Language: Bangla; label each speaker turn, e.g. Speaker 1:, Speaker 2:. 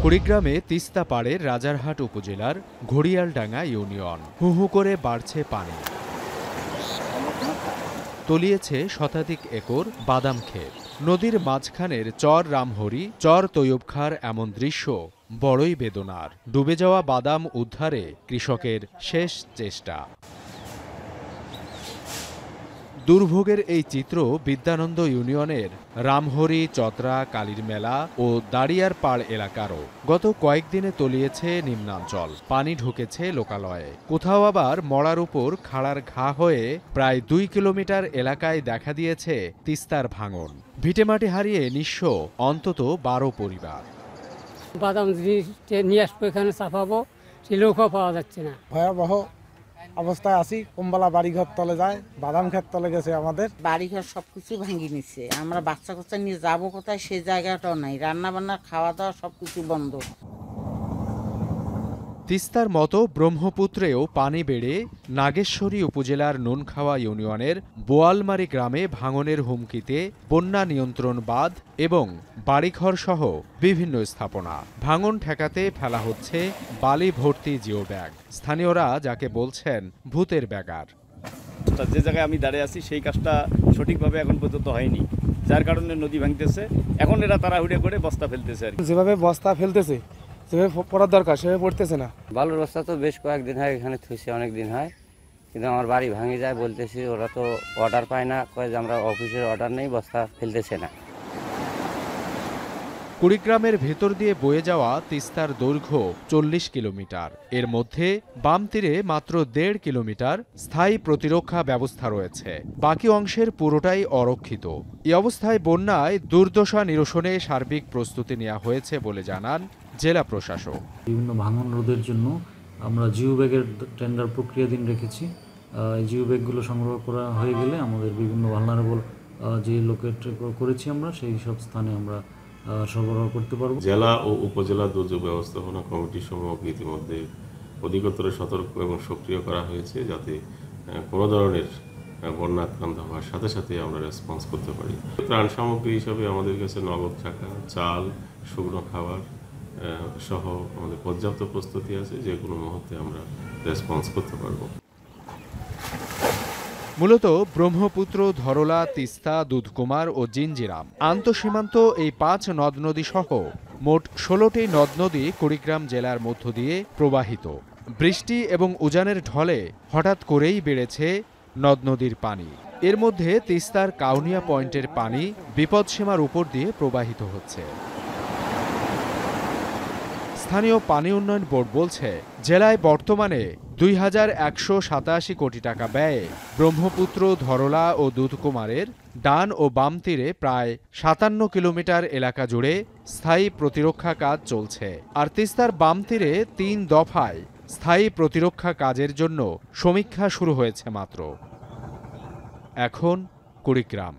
Speaker 1: কুড়িগ্রামে তিস্তা পাড়ের রাজারহাট উপজেলার ঘড়িয়ালডাঙ্গা ইউনিয়ন। হু হু করে বাড়ছে পানি, তলিয়েছে শতাধিক একর বাদাম ক্ষেত। নদীর মাঝখানের চর রামহরি, চর তৈয়বখার এমন দৃশ্য বড়ই বেদনার। ডুবে যাওয়া বাদাম উদ্ধারে কৃষকের শেষ চেষ্টা। দুর্ভোগের এই চিত্র বিদ্যানন্দ ইউনিয়নের রামহরি, চতরা, কালীর মেলা ও দাড়িয়ার পাড় এলাকারও। গত কয়েকদিনে তলিয়েছে নিম্নাঞ্চল, পানি ঢুকেছে লোকালয়ে। কোথাও আবার মড়ার উপর খাড়ার ঘা হয়ে প্রায় 2 কিলোমিটার এলাকায় দেখা দিয়েছে তিস্তার ভাঙন। ভিটেমাটি হারিয়ে নিঃস্ব অন্তত 12 পরিবার।
Speaker 2: বাদাম জিনিস নিয়ে আসবো, এখানে চাপাবো, সে লোকও পাওয়া যাচ্ছে না।
Speaker 3: ভয়াবহ অবস্থায় আছি। কুম্বালা বাড়িঘর তলে যায়, বাদাম ক্ষেত তলে গেছে আমাদের।
Speaker 4: বাড়িঘর সবকিছু ভেঙে নিচ্ছে। আমরা বাচ্চা কাচ্চা নিয়ে যাবো কোথায়, সেই জায়গাটাও নাই। রান্না বান্না, খাওয়া দাওয়া সবকিছু বন্ধ।
Speaker 1: তিস্তার মতো ব্রহ্মপুত্রেও পানি বেড়ে নাগেশ্বরী উপজেলার নুনখাওয়া ইউনিয়নের বোয়ালমারি গ্রামে ভাঙনের হুমকিতে বন্যা নিয়ন্ত্রণ বাঁধ এবং বাড়িঘর সহ বিভিন্ন স্থাপনা। ভাঙন ঠেকাতে ফেলা হচ্ছে বালি ভর্তি জিও ব্যাগ। স্থানীয়রা যাকে বলছেন ভূতের ব্যাগার।
Speaker 5: যে জায়গায় আমি দাঁড়িয়ে আছি সেই কাজটা সঠিকভাবে এখন পর্যন্ত হয়নি, যার কারণে নদী ভাঙতেছে। এখন এরা তাড়াহুড়ো করে বস্তা ফেলতেছে।
Speaker 3: যেভাবে বস্তা ফেলতেছে, যেভাবে পড়ার দরকার সেভাবে পড়তেছে না।
Speaker 6: বালুর বস্তা তো বেশ কয়েকদিন হয় এখানে থুইছে, অনেক দিন হয়, কিন্তু আমার বাড়ি ভাঙে যায় বলতেছি। ওরা তো অর্ডার পায় না, কয় যে আমরা অফিসের অর্ডার নেই, বস্তা ফেলতেছে না।
Speaker 1: কুড়িগ্রামের ভেতর দিয়ে বয়ে যাওয়া তিস্তার দৈর্ঘ্য 40 কিলোমিটার। এর মধ্যে বাম তীরে মাত্র 1.5 কিলোমিটার স্থায়ী প্রতিরক্ষা ব্যবস্থা রয়েছে, বাকি অংশের পুরোটাই অরক্ষিত। এই অবস্থায় বন্যায় দুর্দশা নিরসনে সার্বিক প্রস্তুতি নেওয়া হয়েছে বলে জানান জেলা প্রশাসক।
Speaker 7: বিভিন্ন ভাঙন রোধের জন্য আমরা জিও ব্যাগের টেন্ডার প্রক্রিয়াধীন রেখেছি। এই জিও ব্যাগগুলো সংগ্রহ করা হয়ে গেলে আমাদের বিভিন্ন ভালনারেবল যে লোকেট করেছি আমরা সেই সব স্থানে আমরা সরবরাহ করতে পারব।
Speaker 8: জেলা ও উপজেলা দুর্যোগ ব্যবস্থাপনা কমিটি সমূহকে ইতিমধ্যে অধিকতর সতর্ক এবং সক্রিয় করা হয়েছে, যাতে কোনো ধরনের বন্যা আক্রান্ত হওয়ার সাথে সাথে আমরা রেসপন্স করতে পারি। ত্রাণ সামগ্রী হিসাবে আমাদের কাছে নগদ টাকা, চাল, শুকনো খাবার সহ আমাদের পর্যাপ্ত প্রস্তুতি আছে, যে কোনো মুহূর্তে আমরা রেসপন্স করতে পারবো।
Speaker 1: মূলত ব্রহ্মপুত্র, ধরলা, তিস্তা, দুধকুমার ও জিঞ্জিরাম আন্তঃসীমান্ত এই 5 নদ নদী সহ মোট 16টি নদ নদী কুড়িগ্রাম জেলার মধ্য দিয়ে প্রবাহিত। বৃষ্টি এবং উজানের ঢলে হঠাৎ করেই বেড়েছে নদ নদীর পানি। এর মধ্যে তিস্তার কাউনিয়া পয়েন্টের পানি বিপদসীমার উপর দিয়ে প্রবাহিত হচ্ছে। স্থানীয় পানি উন্নয়ন বোর্ড বলছে, জেলায় বর্তমানে 2187 কোটি টাকা ব্যয়ে ব্রহ্মপুত্র, ধরলা ও দুধকুমারের ডান ও বাম তীরে প্রায় 57 কিলোমিটার এলাকা জুড়ে স্থায়ী প্রতিরক্ষা কাজ চলছে। আর তিস্তার বাম তীরে 3 দফায় স্থায়ী প্রতিরক্ষা কাজের জন্য সমীক্ষা শুরু হয়েছে মাত্র। এখন কুড়িগ্রাম।